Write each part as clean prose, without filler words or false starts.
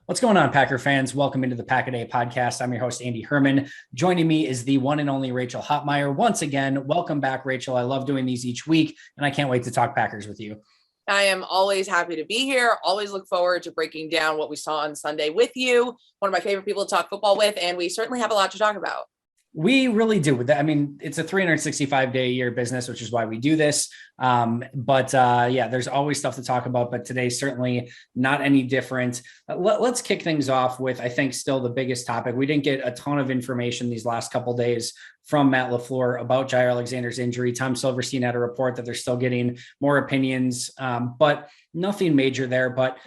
What's going on, Packer fans? Welcome into the Pack a Day podcast. I'm your host, Andy Herman. Joining me is the one and only Rachel Hopmayer. Once again, welcome back, Rachel. I love doing these each week, and I can't wait to talk Packers with you. I am always happy to be here. Always look forward to breaking down what we saw on Sunday with you. One of my favorite people to talk football with, and we certainly have a lot to talk about. We really do. I mean, it's a 365-day-a-year business, which is why we do this. Yeah, there's always stuff to talk about, but today's certainly not any different. Let's kick things off with, I think, still the biggest topic. We didn't get a ton of information these last couple of days from Matt LaFleur about Jaire Alexander's injury. Tom Silverstein had a report that they're still getting more opinions, but nothing major there. But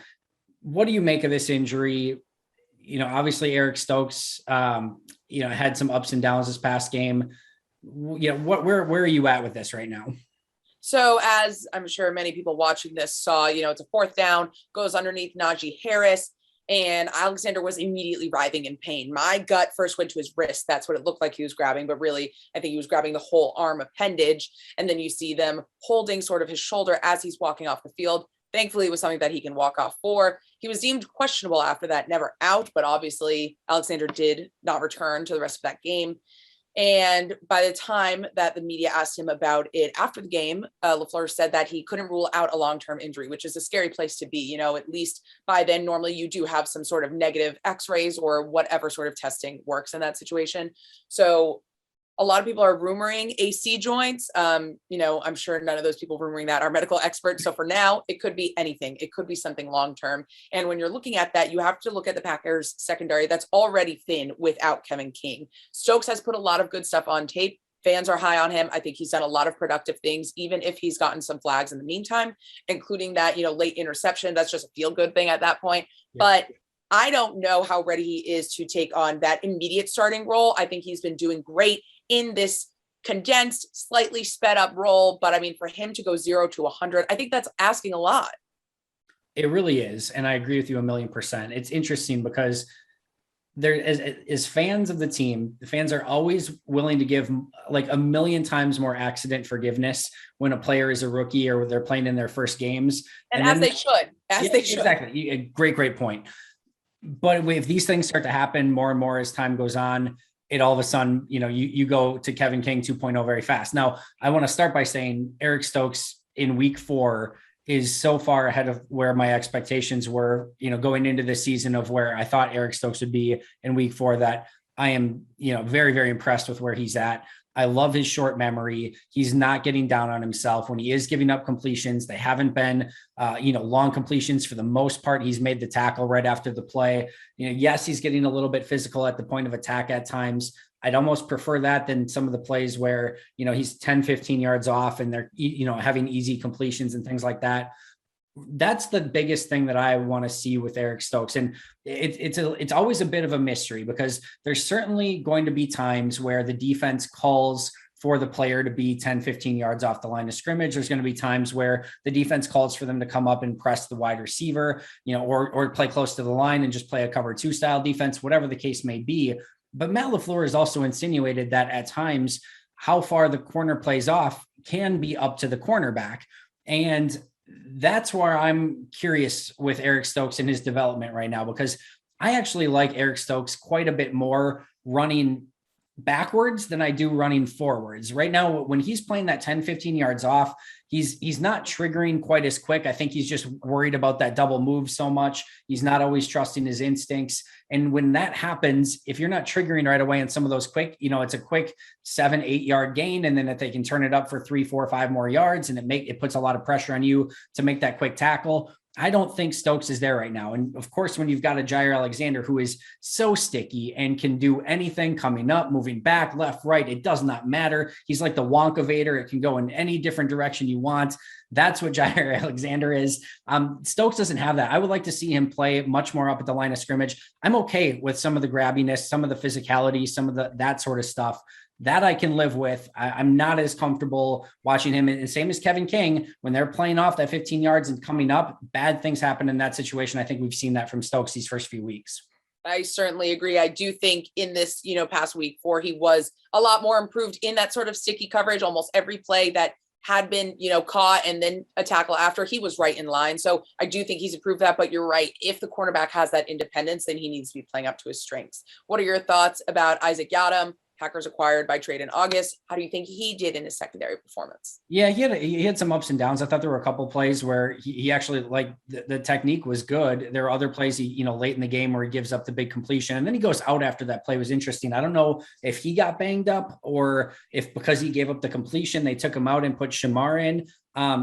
what do you make of this injury? Obviously Eric Stokes, had some ups and downs this past game. Where are you at with this right now? So as I'm sure many people watching this saw, it's a fourth down, goes underneath Najee Harris, and Alexander was immediately writhing in pain. My gut first went to his wrist. That's what it looked like he was grabbing, but really, I think he was grabbing the whole arm appendage. And then you see them holding sort of his shoulder as he's walking off the field. Thankfully, it was something that he can walk off for. He was deemed questionable after that, never out, but obviously Alexander did not return to the rest of that game. And by the time that the media asked him about it after the game, LaFleur said that he couldn't rule out a long-term injury, which is a scary place to be. At least by then, normally you do have some sort of negative x-rays or whatever sort of testing works in that situation. So a lot of people are rumoring AC joints. I'm sure none of those people rumoring that are medical experts. So for now, it could be anything. It could be something long-term. And when you're looking at that, you have to look at the Packers secondary that's already thin without Kevin King. Stokes has put a lot of good stuff on tape. Fans are high on him. I think he's done a lot of productive things, even if he's gotten some flags in the meantime, including that, late interception. That's just a feel-good thing at that point. Yeah. But I don't know how ready he is to take on that immediate starting role. I think he's been doing great in this condensed, slightly sped up role. But I mean, for him to go 0 to 100, I think that's asking a lot. It really is. And I agree with you 1,000,000%. It's interesting because there as fans of the team, the fans are always willing to give like 1,000,000 times more accident forgiveness when a player is a rookie or they're playing in their first games. And as they should. Exactly. Great point. But if these things start to happen more and more as time goes on, it all of a sudden, you go to Kevin King 2.0 very fast. Now, I want to start by saying Eric Stokes in week 4 is so far ahead of where my expectations were, going into this season of where I thought Eric Stokes would be in week 4, that I am, very, very impressed with where he's at. I love his short memory. He's not getting down on himself when he is giving up completions. They haven't been, long completions for the most part. He's made the tackle right after the play. Yes, he's getting a little bit physical at the point of attack at times. I'd almost prefer that than some of the plays where, he's 10, 15 yards off and they're, having easy completions and things like that. That's the biggest thing that I want to see with Eric Stokes. And it's always a bit of a mystery because there's certainly going to be times where the defense calls for the player to be 10, 15 yards off the line of scrimmage. There's going to be times where the defense calls for them to come up and press the wide receiver, or play close to the line and just play a cover 2 style defense, whatever the case may be. But Matt LaFleur has also insinuated that at times how far the corner plays off can be up to the cornerback. And that's where I'm curious with Eric Stokes and his development right now, because I actually like Eric Stokes quite a bit more running backwards than I do running forwards. Right now, when he's playing that 10, 15 yards off, he's not triggering quite as quick. I think he's just worried about that double move so much. He's not always trusting his instincts. And when that happens, if you're not triggering right away on some of those quick, it's a quick 7, 8 yard gain. And then if they can turn it up for 3, 4, 5 more yards, and it puts a lot of pressure on you to make that quick tackle. I don't think Stokes is there right now. And of course, when you've got a Jaire Alexander who is so sticky and can do anything coming up, moving back, left, right, it does not matter. He's like the Wonka Vader. It can go in any different direction you want. That's what Jaire Alexander is. Stokes doesn't have that. I would like to see him play much more up at the line of scrimmage. I'm okay with some of the grabbiness, some of the physicality, some of that sort of stuff. That I can live with. I'm not as comfortable watching him. And same as Kevin King, when they're playing off that 15 yards and coming up, bad things happen in that situation. I think we've seen that from Stokes these first few weeks. I certainly agree. I do think in this, past week 4, he was a lot more improved in that sort of sticky coverage. Almost every play that had been, caught and then a tackle after, he was right in line. So I do think he's improved that, but you're right. If the cornerback has that independence, then he needs to be playing up to his strengths. What are your thoughts about Isaac Yiadom? Packers acquired by trade in August. How do you think he did in his secondary performance? Yeah, he had some ups and downs. I thought there were a couple of plays where he actually, like, the technique was good. There are other plays he, late in the game where he gives up the big completion and then he goes out after that play. Was interesting. I don't know if he got banged up or if because he gave up the completion, they took him out and put Shamar in.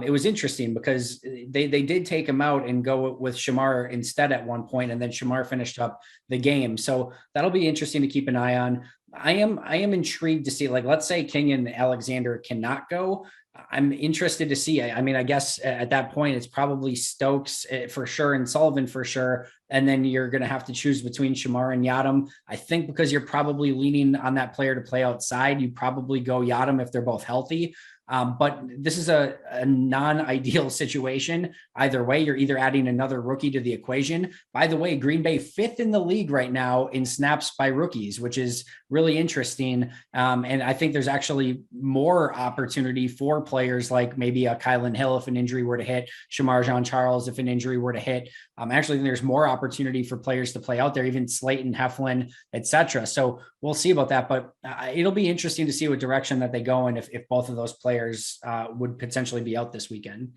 It was interesting because they did take him out and go with Shamar instead at one point, and then Shamar finished up the game. So that'll be interesting to keep an eye on. I am intrigued to see, like, let's say King and Alexander cannot go. I'm interested to see. I mean, I guess at that point, it's probably Stokes for sure and Sullivan for sure. And then you're going to have to choose between Shamar and Yiadom. I think because you're probably leaning on that player to play outside, you probably go Yiadom if they're both healthy. But this is a non-ideal situation. Either way, you're either adding another rookie to the equation. By the way, Green Bay 5th in the league right now in snaps by rookies, which is really interesting. And I think there's actually more opportunity for players like maybe a Kylan Hill if an injury were to hit, Shamar Jean-Charles if an injury were to hit. Actually, there's more opportunity for players to play out there, even Slayton, Heflin, etc. So we'll see about that. But it'll be interesting to see what direction that they go in if both of those players would potentially be out this weekend.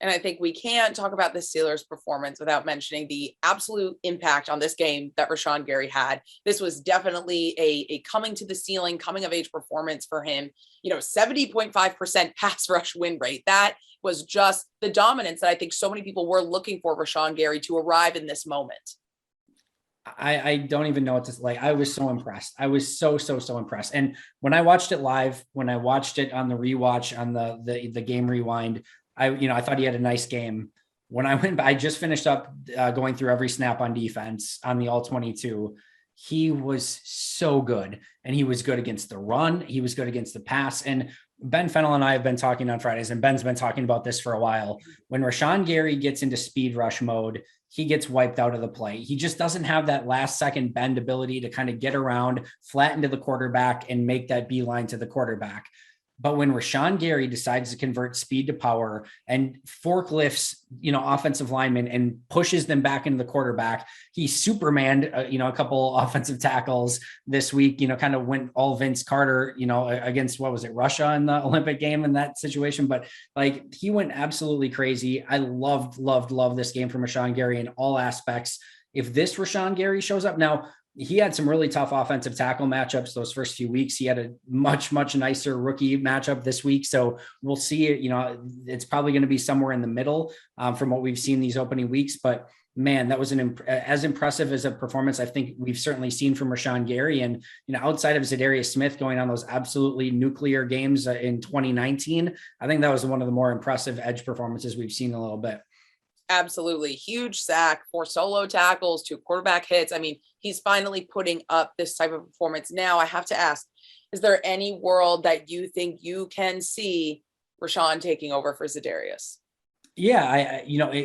And I think we can't talk about the Steelers' performance without mentioning the absolute impact on this game that Rashan Gary had. This was definitely a coming to the ceiling, coming of age performance for him. 70.5% pass rush win rate. That was just the dominance that I think so many people were looking for Rashan Gary to arrive in this moment. I don't even know what to like. I was so impressed. I was so impressed. And when I watched it live, when I watched it on the rewatch on the game rewind, I thought he had a nice game. When I just finished up going through every snap on defense on the all 22. He was so good, and he was good against the run. He was good against the pass. And Ben Fennell and I have been talking on Fridays, and Ben's been talking about this for a while. When Rashan Gary gets into speed rush mode, he gets wiped out of the play. He just doesn't have that last second bend ability to kind of get around, flatten to the quarterback, and make that beeline to the quarterback. But when Rashan Gary decides to convert speed to power and forklifts, offensive linemen and pushes them back into the quarterback, he Supermaned, a couple offensive tackles this week, kind of went all Vince Carter, against, what was it, Russia in the Olympic game in that situation. But like, he went absolutely crazy. I loved this game from Rashan Gary in all aspects. If this Rashan Gary shows up now, he had some really tough offensive tackle matchups those first few weeks. He had a much nicer rookie matchup this week. So we'll see it. It's probably going to be somewhere in the middle from what we've seen these opening weeks. But man, that was as impressive as a performance I think we've certainly seen from Rashan Gary. And, outside of Zadarius Smith going on those absolutely nuclear games in 2019, I think that was one of the more impressive edge performances we've seen in a little bit. Absolutely. Huge sack, 4 solo tackles, 2 quarterback hits. I mean, he's finally putting up this type of performance. Now I have to ask, is there any world that you think you can see Rashan taking over for Zadarius? Yeah.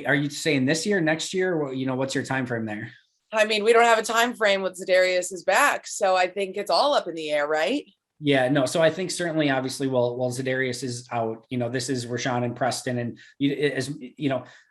Are you saying this year, next year? What's your time frame there? I mean, we don't have a time frame with Zadarius is back. So I think it's all up in the air, right? Yeah, no. So I think certainly, obviously, while Zadarius is out, this is Rashan and Preston. And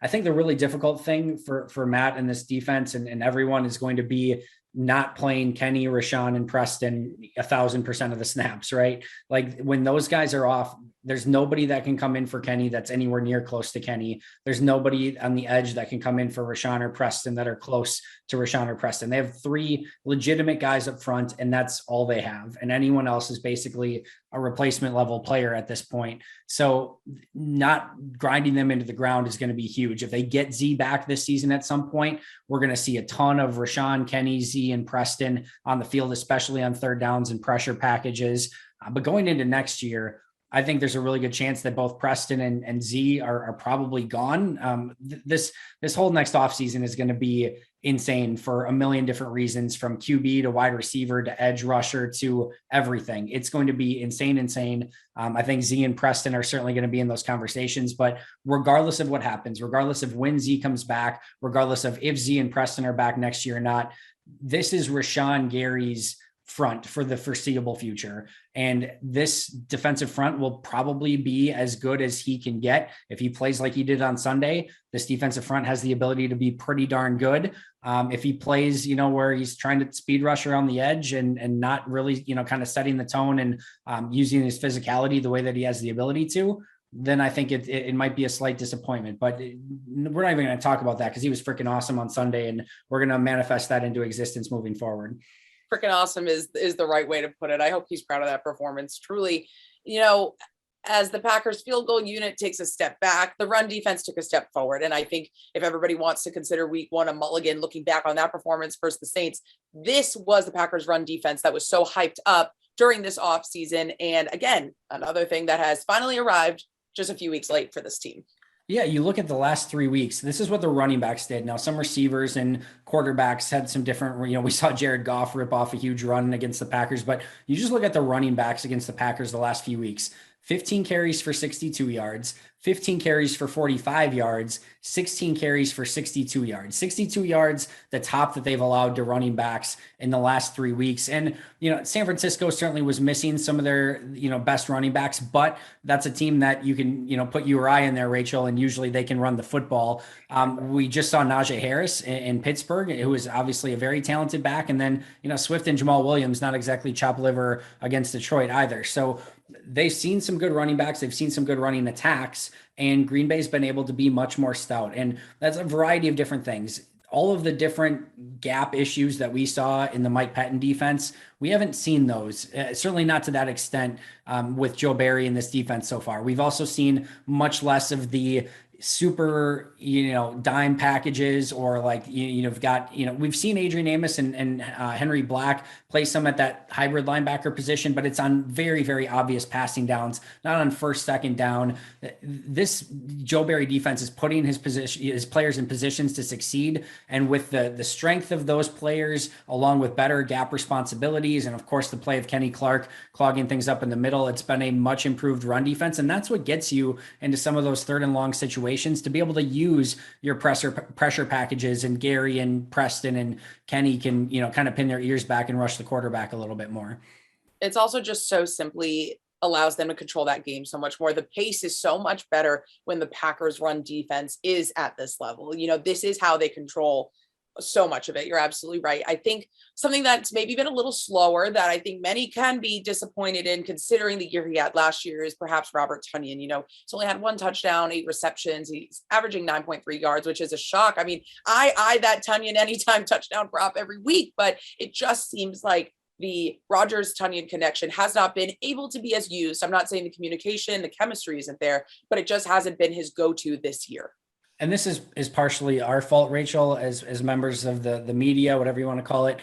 I think the really difficult thing for Matt and this defense and everyone is going to be not playing Kenny, Rashan, and Preston 1,000% of the snaps, right? Like, when those guys are off, there's nobody that can come in for Kenny that's anywhere near close to Kenny. There's nobody on the edge that can come in for Rashan or Preston that are close to Rashan or Preston. They have 3 legitimate guys up front, and that's all they have. And anyone else is basically a replacement level player at this point. So not grinding them into the ground is going to be huge. If they get Z back this season at some point, we're going to see a ton of Rashan, Kenny, Z, and Preston on the field, especially on third downs and pressure packages. But going into next year, I think there's a really good chance that both Preston and Z are probably gone. This whole next offseason is going to be insane for a million different reasons, from QB to wide receiver to edge rusher to everything. It's going to be insane. I think Z and Preston are certainly going to be in those conversations, but regardless of what happens, regardless of when Z comes back, regardless of if Z and Preston are back next year or not, this is Rashan Gary's front for the foreseeable future. And this defensive front will probably be as good as he can get. If he plays like he did on Sunday, this defensive front has the ability to be pretty darn good. If he plays, where he's trying to speed rush around the edge and not really, kind of setting the tone and using his physicality the way that he has the ability to, then I think it might be a slight disappointment. But we're not even going to talk about that because he was freaking awesome on Sunday, and we're going to manifest that into existence moving forward. Freaking awesome is the right way to put it. I hope he's proud of that performance. Truly, as the Packers field goal unit takes a step back, the run defense took a step forward. And I think if everybody wants to consider week one a mulligan, looking back on that performance versus the Saints, this was the Packers run defense that was so hyped up during this offseason. And again, another thing that has finally arrived just a few weeks late for this team. Yeah, you look at the last 3 weeks, this is what the running backs did. Now, some receivers and quarterbacks had some different, we saw Jared Goff rip off a huge run against the Packers, but you just look at the running backs against the Packers the last few weeks. 15 carries for 62 yards, 15 carries for 45 yards, 16 carries for 62 yards. 62 yards, the top that they've allowed to running backs in the last 3 weeks. And, San Francisco certainly was missing some of their, best running backs, but that's a team that you can, put you or I in there, Rachel, and usually they can run the football. We just saw Najee Harris in Pittsburgh, who is obviously a very talented back. And then, Swift and Jamal Williams, not exactly chop liver against Detroit either. So they've seen some good running backs. They've seen some good running attacks, and Green Bay's been able to be much more stout. And that's a variety of different things. All of the different gap issues that we saw in the Mike Pettin defense, we haven't seen those, certainly not to that extent with Joe Barry in this defense so far. We've also seen much less of the super, dime packages, or like, you've got, we've seen Adrian Amos and Henry Black play some at that hybrid linebacker position, but it's on very, very obvious passing downs, not on first, second down. This Joe Barry defense is putting his players in positions to succeed. And with the strength of those players, along with better gap responsibilities, and of course the play of Kenny Clark clogging things up in the middle, it's been a much improved run defense. And that's what gets you into some of those third and long situations, to be able to use your pressure packages, and Gary and Preston and Kenny can, kind of pin their ears back and rush the quarterback a little bit more. It's also just so simply allows them to control that game so much more. The pace is so much better when the Packers run defense is at this level. This is how they control so much of it. You're absolutely right. I think something that's maybe been a little slower that I think many can be disappointed in, considering the year he had last year, is perhaps Robert Tonyan. He's only had 1 touchdown, 8 receptions. He's averaging 9.3 yards, which is a shock. I mean, I that Tonyan anytime touchdown prop every week, but it just seems like the Rodgers-Tonyan connection has not been able to be as used. I'm not saying the communication, the chemistry isn't there, but it just hasn't been his go-to this year. And this is partially our fault, Rachel, as members of the media, whatever you want to call it.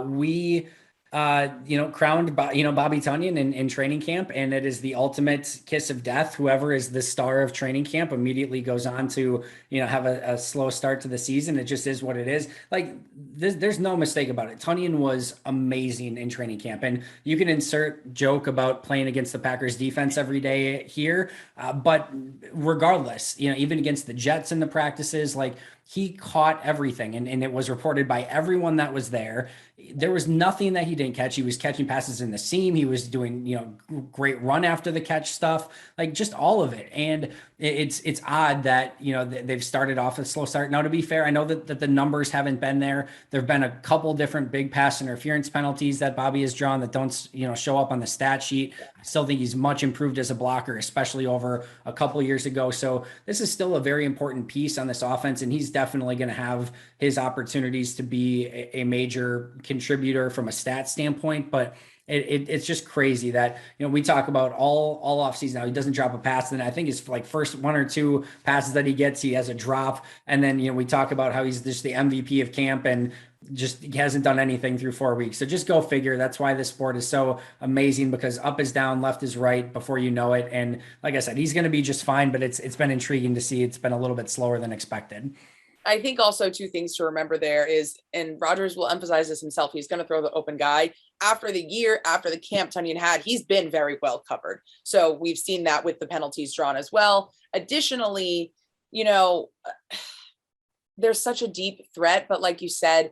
We crowned Bobby Tonyan in training camp, and it is the ultimate kiss of death. Whoever is the star of training camp immediately goes on to have a slow start to the season. It just is what it is. Like there's no mistake about it. Tonyan was amazing in training camp, and you can insert joke about playing against the Packers defense every day here, but regardless, even against the Jets in the practices, like he caught everything, and it was reported by everyone that was there. There was nothing that he didn't catch. He was catching passes in the seam. He was doing, great run after the catch stuff, like just all of it. And it's odd that, they've started off a slow start. Now, to be fair, I know that the numbers haven't been there. There've been a couple different big pass interference penalties that Bobby has drawn that don't, show up on the stat sheet. I still think he's much improved as a blocker, especially over a couple years ago. So this is still a very important piece on this offense, and he's definitely going to have his opportunities to be a major contributor from a stat standpoint. But it's just crazy that, we talk about all off season now, he doesn't drop a pass. And I think his like first 1 or 2 passes that he gets, he has a drop. And then, we talk about how he's just the MVP of camp and just he hasn't done anything through 4 weeks. So just go figure. That's why this sport is so amazing, because up is down, left is right before you know it. And like I said, he's going to be just fine, but it's been intriguing to see. It's been a little bit slower than expected. I think also 2 things to remember there is, and Rodgers will emphasize this himself, he's going to throw the open guy. After the camp Tonyan had, he's been very well covered. So we've seen that with the penalties drawn as well. Additionally, there's such a deep threat, but like you said,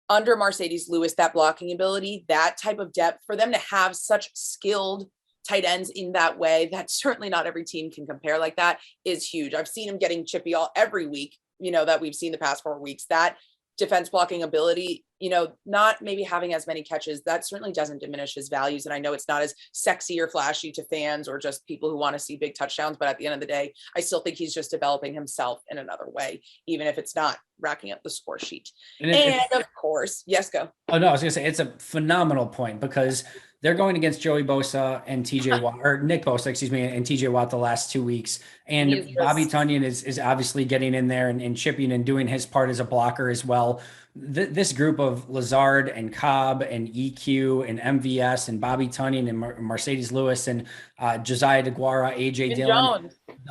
under Mercedes Lewis, that blocking ability, that type of depth, for them to have such skilled tight ends in that way, that certainly not every team can compare like that, is huge. I've seen him getting chippy all every week, that we've seen the past 4 weeks. That defense blocking ability, not maybe having as many catches, that certainly doesn't diminish his values. And I know it's not as sexy or flashy to fans or just people who want to see big touchdowns, but at the end of the day, I still think he's just developing himself in another way, even if it's not racking up the score sheet. And of course, yes, go. Oh no, I was gonna say it's a phenomenal point, because they're going against Joey Bosa and TJ Watt, or Nick Bosa, excuse me, and TJ Watt the last 2 weeks. And Bobby Tonyan is obviously getting in there and chipping and doing his part as a blocker as well. This group of Lazard and Cobb and EQ and MVS and Bobby Tonyan and Mercedes Lewis and Josiah DeGuara, AJ Dillon.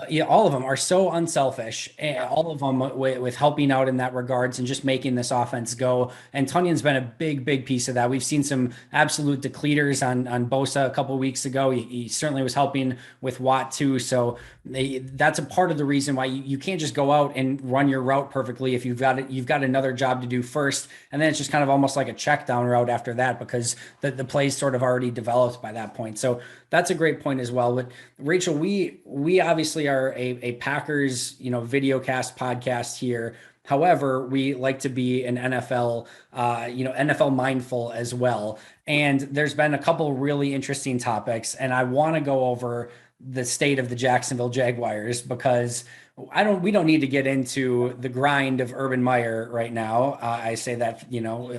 Yeah, all of them are so unselfish, and all of them with helping out in that regards and just making this offense go. And Tunyan's been a big piece of that. We've seen some absolute decleaters on Bosa a couple of weeks ago. He certainly was helping with Watt too. So that's a part of the reason why you can't just go out and run your route perfectly if you've got another job to do first, and then it's just kind of almost like a check down route after that, because the play's sort of already developed by that point. So that's a great point as well. But Rachel, we obviously are a Packers, video cast podcast here. However, we like to be an NFL, NFL mindful as well. And there's been a couple really interesting topics, and I want to go over the state of the Jacksonville Jaguars, because we don't need to get into the grind of Urban Meyer right now. I say that,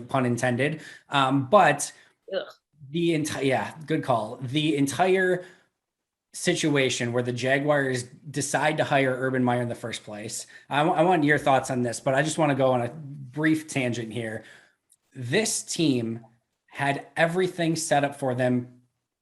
pun intended. But the entire, good call. The entire situation where the Jaguars decide to hire Urban Meyer in the first place. I want your thoughts on this, but I just want to go on a brief tangent here. This team had everything set up for them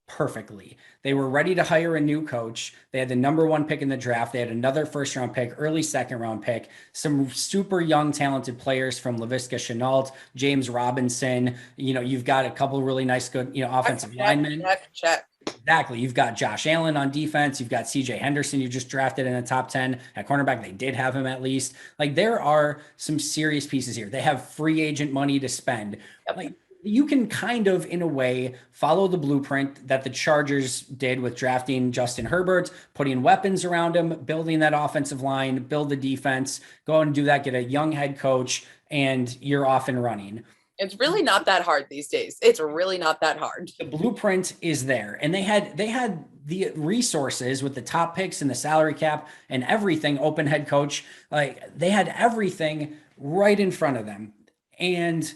perfectly. They were ready to hire a new coach. They had the number 1 pick in the draft. They had another first-round pick, early second-round pick, some super young, talented players from Laviska Shenault, James Robinson. You've got a couple of really nice, good, offensive linemen. Check. Exactly. You've got Josh Allen on defense. You've got CJ Henderson. You just drafted in the top 10 at cornerback. They did have him at least. Like, there are some serious pieces here. They have free agent money to spend. Yep. You can kind of, in a way, follow the blueprint that the Chargers did with drafting Justin Herbert, putting weapons around him, building that offensive line, build the defense, go and do that, get a young head coach, and you're off and running. It's really not that hard these days. It's really not that hard. The blueprint is there, and they had the resources with the top picks and the salary cap and everything, open head coach. Like, they had everything right in front of them. And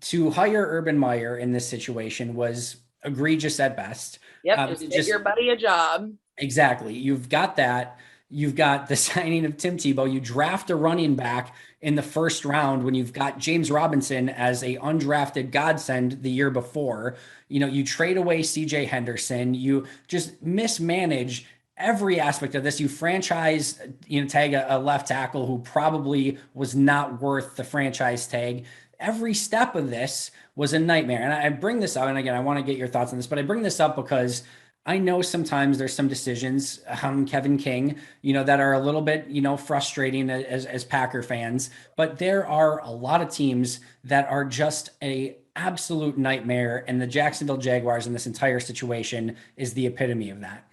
to hire Urban Meyer in this situation was egregious at best. Yep, just get your buddy a job. Exactly. You've got that. You've got the signing of Tim Tebow. You draft a running back in the first round when you've got James Robinson as a undrafted godsend the year before. You trade away CJ Henderson. You just mismanage every aspect of this. You franchise, tag a left tackle who probably was not worth the franchise tag. Every step of this was a nightmare. And I bring this up, and again, I want to get your thoughts on this, but I bring this up because I know sometimes there's some decisions on Kevin King, that are a little bit, frustrating as Packer fans, but there are a lot of teams that are just a absolute nightmare. And the Jacksonville Jaguars in this entire situation is the epitome of that.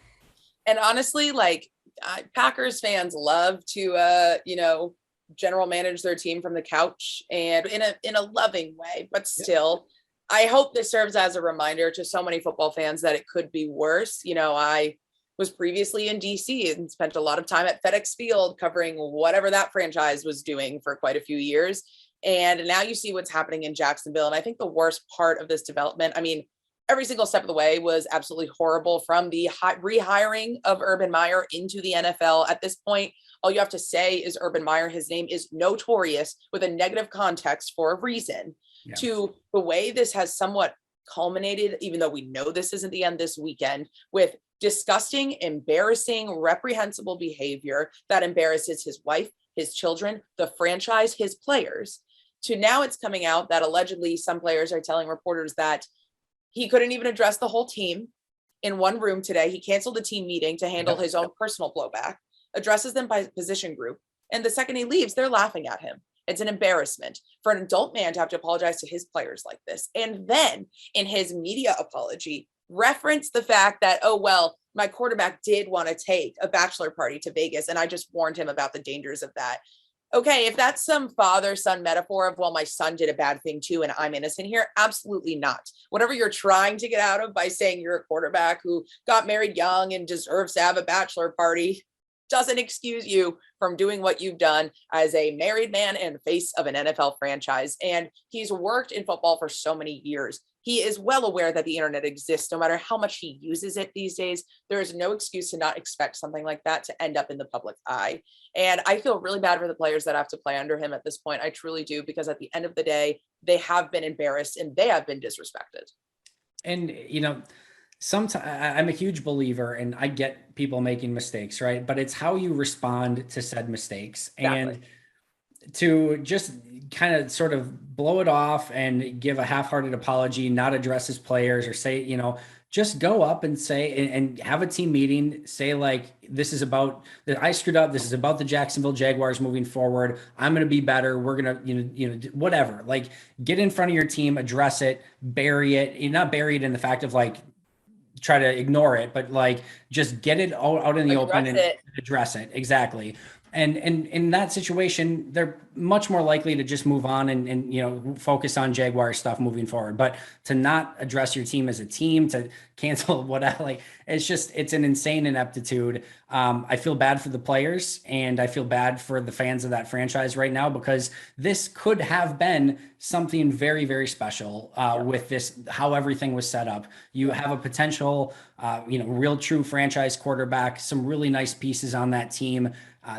And honestly, Packers fans love to, general manage their team from the couch, and in a loving way, but still, I hope this serves as a reminder to so many football fans that it could be worse. I was previously in DC and spent a lot of time at FedEx Field covering whatever that franchise was doing for quite a few years. And now you see what's happening in Jacksonville. And I think the worst part of this development, every single step of the way was absolutely horrible, from the rehiring of Urban Meyer into the NFL. At this point, all you have to say is Urban Meyer. His name is notorious with a negative context for a reason. Yeah. To the way this has somewhat culminated, even though we know this isn't the end this weekend, with disgusting, embarrassing, reprehensible behavior that embarrasses his wife, his children, the franchise, his players. To now it's coming out that allegedly some players are telling reporters that he couldn't even address the whole team in one room today. He canceled a team meeting to handle his own personal blowback, addresses them by position group. And the second he leaves, they're laughing at him. It's an embarrassment for an adult man to have to apologize to his players like this. And then in his media apology, reference the fact that, oh, well, my quarterback did want to take a bachelor party to Vegas, and I just warned him about the dangers of that. Okay, if that's some father-son metaphor of, well, my son did a bad thing too, and I'm innocent here, absolutely not. Whatever you're trying to get out of by saying you're a quarterback who got married young and deserves to have a bachelor party doesn't excuse you from doing what you've done as a married man and face of an NFL franchise. And he's worked in football for so many years. He is well aware that the internet exists, no matter how much he uses it these days. There is no excuse to not expect something like that to end up in the public eye. And I feel really bad for the players that have to play under him at this point. I truly do, because at the end of the day, they have been embarrassed and they have been disrespected. And, sometimes I'm a huge believer, and I get people making mistakes, right? But it's how you respond to said mistakes. Exactly. And to just kind of sort of blow it off and give a half-hearted apology, not address his players, or say, just go up and say, and have a team meeting, say like, this is about that I screwed up. This is about the Jacksonville Jaguars moving forward. I'm going to be better. We're going to, whatever, like, get in front of your team, address it, bury it. You're not buried in the fact of like, try to ignore it, but like, just get it out in the open and address it. Exactly. And in that situation, they're much more likely to just move on and focus on Jaguar stuff moving forward. But to not address your team as a team, to cancel whatever, like, it's an insane ineptitude. I feel bad for the players, and I feel bad for the fans of that franchise right now, because this could have been something very, very special with this, how everything was set up. You have a potential, real true franchise quarterback, some really nice pieces on that team.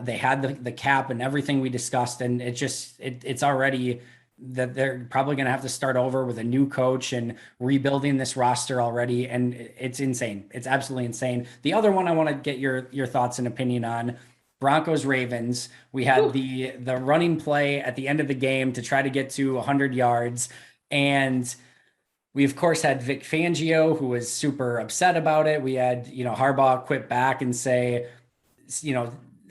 They had the cap and everything we discussed, and it's already that they're probably going to have to start over with a new coach and rebuilding this roster already. And it's insane. It's absolutely insane. The other one I want to get your thoughts and opinion on, Broncos Ravens. We had the running play at the end of the game to try to get to 100 yards. And we, of course, had Vic Fangio, who was super upset about it. We had, Harbaugh quit back and say,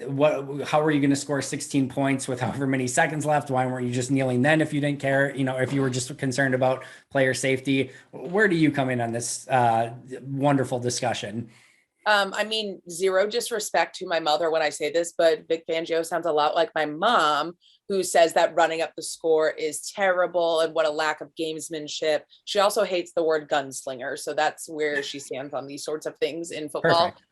how are you going to score 16 points with however many seconds left? Why weren't you just kneeling then if you didn't care, if you were just concerned about player safety? Where do you come in on this wonderful discussion? Zero disrespect to my mother when I say this, but Vic Fangio sounds a lot like my mom, who says that running up the score is terrible and what a lack of gamesmanship. She also hates the word gunslinger. So that's where she stands on these sorts of things in football. Perfect.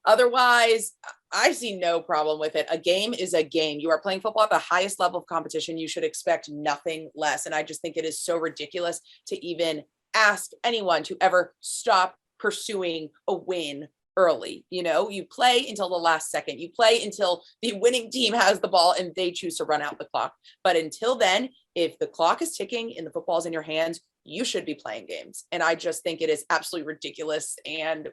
Otherwise, I see no problem with it. A game is a game. You are playing football at the highest level of competition. You should expect nothing less. And I just think it is so ridiculous to even ask anyone to ever stop pursuing a win early. You play until the last second. You play until the winning team has the ball and they choose to run out the clock. But until then, if the clock is ticking and the football's in your hands, you should be playing games. And I just think it is absolutely ridiculous and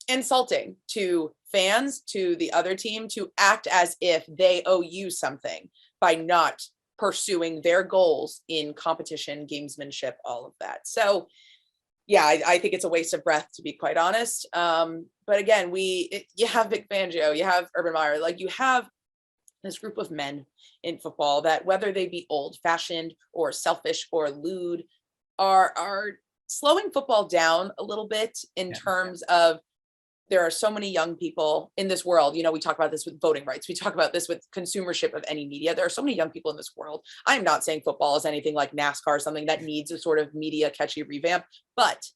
insulting to fans, to the other team, to act as if they owe you something by not pursuing their goals in competition, gamesmanship, all of that. So yeah, I think it's a waste of breath, to be quite honest. But again, you have Vic Fangio, you have Urban Meyer, like you have this group of men in football that, whether they be old fashioned or selfish or lewd, are slowing football down a little bit in terms of, there are so many young people in this world. We talk about this with voting rights. We talk about this with consumership of any media. There are so many young people in this world. I'm not saying football is anything like NASCAR, something that needs a sort of media catchy revamp, but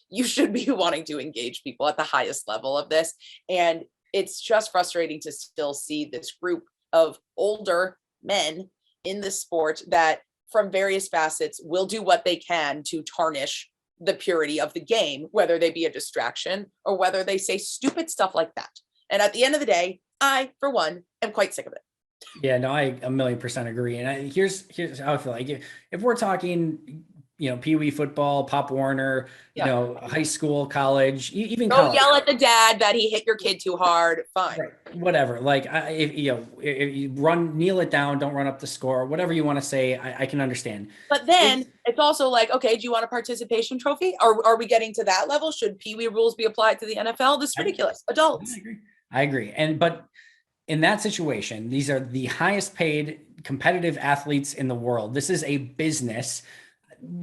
you should be wanting to engage people at the highest level of this. And it's just frustrating to still see this group of older men in this sport that, from various facets, will do what they can to tarnish the purity of the game, whether they be a distraction or whether they say stupid stuff like that. And at the end of the day, I, for one, am quite sick of it. Yeah, no, I 1,000,000% agree. And here's how I feel. Like, if we're talking, Pee Wee football, Pop Warner, high school, college, even go college. Yell at the dad that he hit your kid too hard. Fine. Right. Whatever. Like, if you kneel it down, don't run up the score, whatever you want to say, I can understand. But then it's also like, okay, do you want a participation trophy? Are we getting to that level? Should Pee Wee rules be applied to the NFL? This is ridiculous. Adults. I agree. But in that situation, these are the highest paid competitive athletes in the world. This is a business.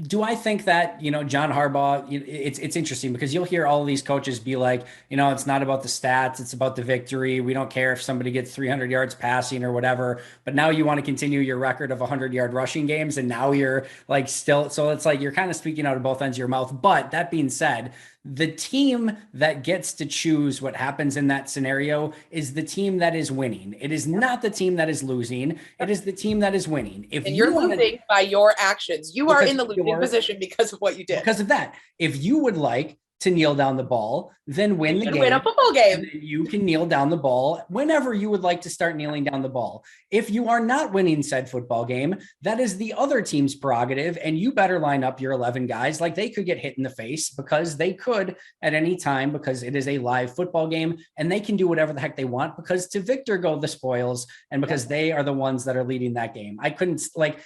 Do I think that, John Harbaugh, it's interesting because you'll hear all of these coaches be like, it's not about the stats, it's about the victory. We don't care if somebody gets 300 yards passing or whatever, but now you want to continue your record of 100-yard rushing games. And now you're like still, so it's like, you're kind of speaking out of both ends of your mouth. But that being said, the team that gets to choose what happens in that scenario is the team that is winning. It is not the team that is losing. It is the team that is winning. If and you're losing by your actions, you are in the losing position because of what you did. Because of that, if you would like to kneel down the ball, then win the game. Win a football game. You can kneel down the ball whenever you would like to start kneeling down the ball. If you are not winning said football game, that is the other team's prerogative, and you better line up your 11 guys. Like, they could get hit in the face because they could at any time, because it is a live football game, and they can do whatever the heck they want because to victor go the spoils, and because they are the ones that are leading that game. I couldn't, like,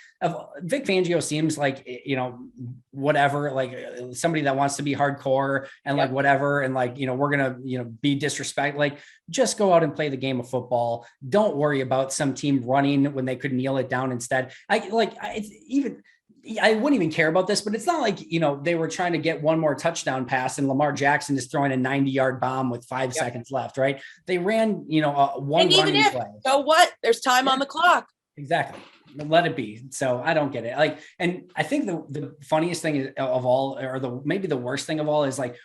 Vic Fangio seems like, whatever, like somebody that wants to be hardcore and like whatever, and like, we're gonna be disrespect, like, just go out and play the game of football. Don't worry about some team running when they could kneel it down instead. I wouldn't even care about this, but it's not like, they were trying to get one more touchdown pass and Lamar Jackson is throwing a 90-yard bomb with 5 seconds left, right? They ran, one running play. So what? There's time on the clock. Exactly. Let it be. So I don't get it. Like, and I think the funniest thing of all, or maybe the worst thing of all, is like,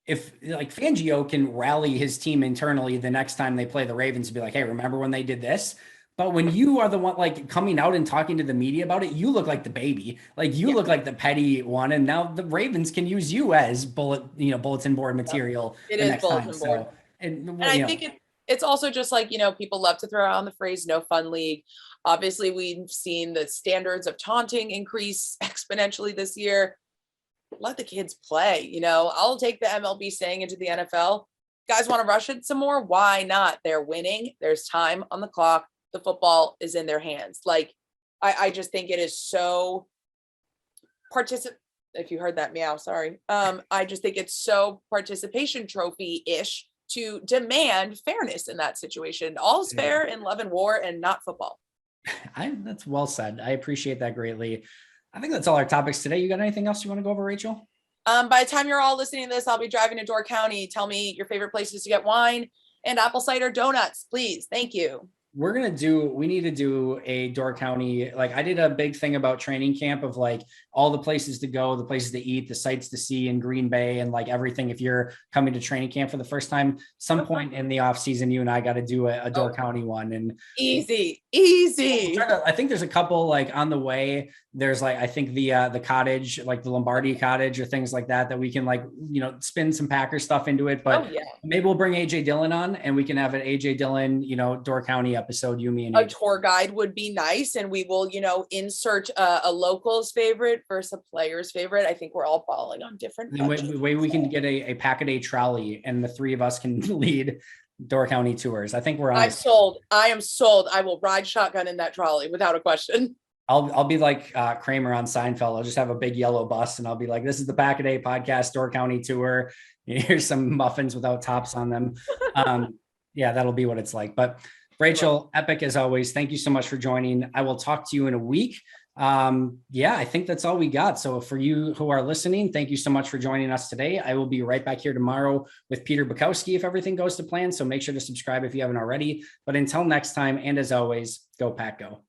if like Fangio can rally his team internally the next time they play the Ravens and be like, hey, remember when they did this? But when you are the one like coming out and talking to the media about it, you look like the baby, like you look like the petty one. And now the Ravens can use you as bulletin board material. It is bulletin board. And I think it's also just like, people love to throw out the phrase no fun league. Obviously, we've seen the standards of taunting increase exponentially this year. Let the kids play. I'll take the MLB saying into the NFL. Guys want to rush it some more? Why not? They're winning. There's time on the clock. The football is in their hands. Like, I just think it is so if you heard that meow, sorry. I just think it's so participation trophy-ish to demand fairness in that situation. All's fair in love and war, and not football. That's well said. I appreciate that greatly. I think that's all our topics today. You got anything else you want to go over, Rachel? By the time you're all listening to this, I'll be driving to Door County. Tell me your favorite places to get wine and apple cider donuts, please. Thank you. We need to do a Door County. Like, I did a big thing about training camp of like all the places to go, the places to eat, the sights to see in Green Bay, and like everything. If you're coming to training camp for the first time, some point in the off season, you and I got to do a Door County one. And easy. I think there's a couple like on the way. There's like, I think the cottage, like the Lombardi cottage or things like that we can like, spin some Packer stuff into it. But maybe we'll bring AJ Dillon on and we can have an AJ Dillon, Door County episode, you, me, and a tour guide would be nice. And we will, insert a local's favorite versus a player's favorite. I think we're all falling on different. Way we can get a Pack-A-Day trolley and the three of us can lead Door County tours. I think we're on. I'm sold. I am sold. I will ride shotgun in that trolley without a question. I'll be like Kramer on Seinfeld. I'll just have a big yellow bus and I'll be like, this is the Pack-A-Day podcast Door County tour. Here's some muffins without tops on them. That'll be what it's like. But Rachel, epic as always. Thank you so much for joining. I will talk to you in a week. I think that's all we got. So for you who are listening, thank you so much for joining us today. I will be right back here tomorrow with Peter Bukowski if everything goes to plan. So make sure to subscribe if you haven't already. But until next time, and as always, go Pack Go.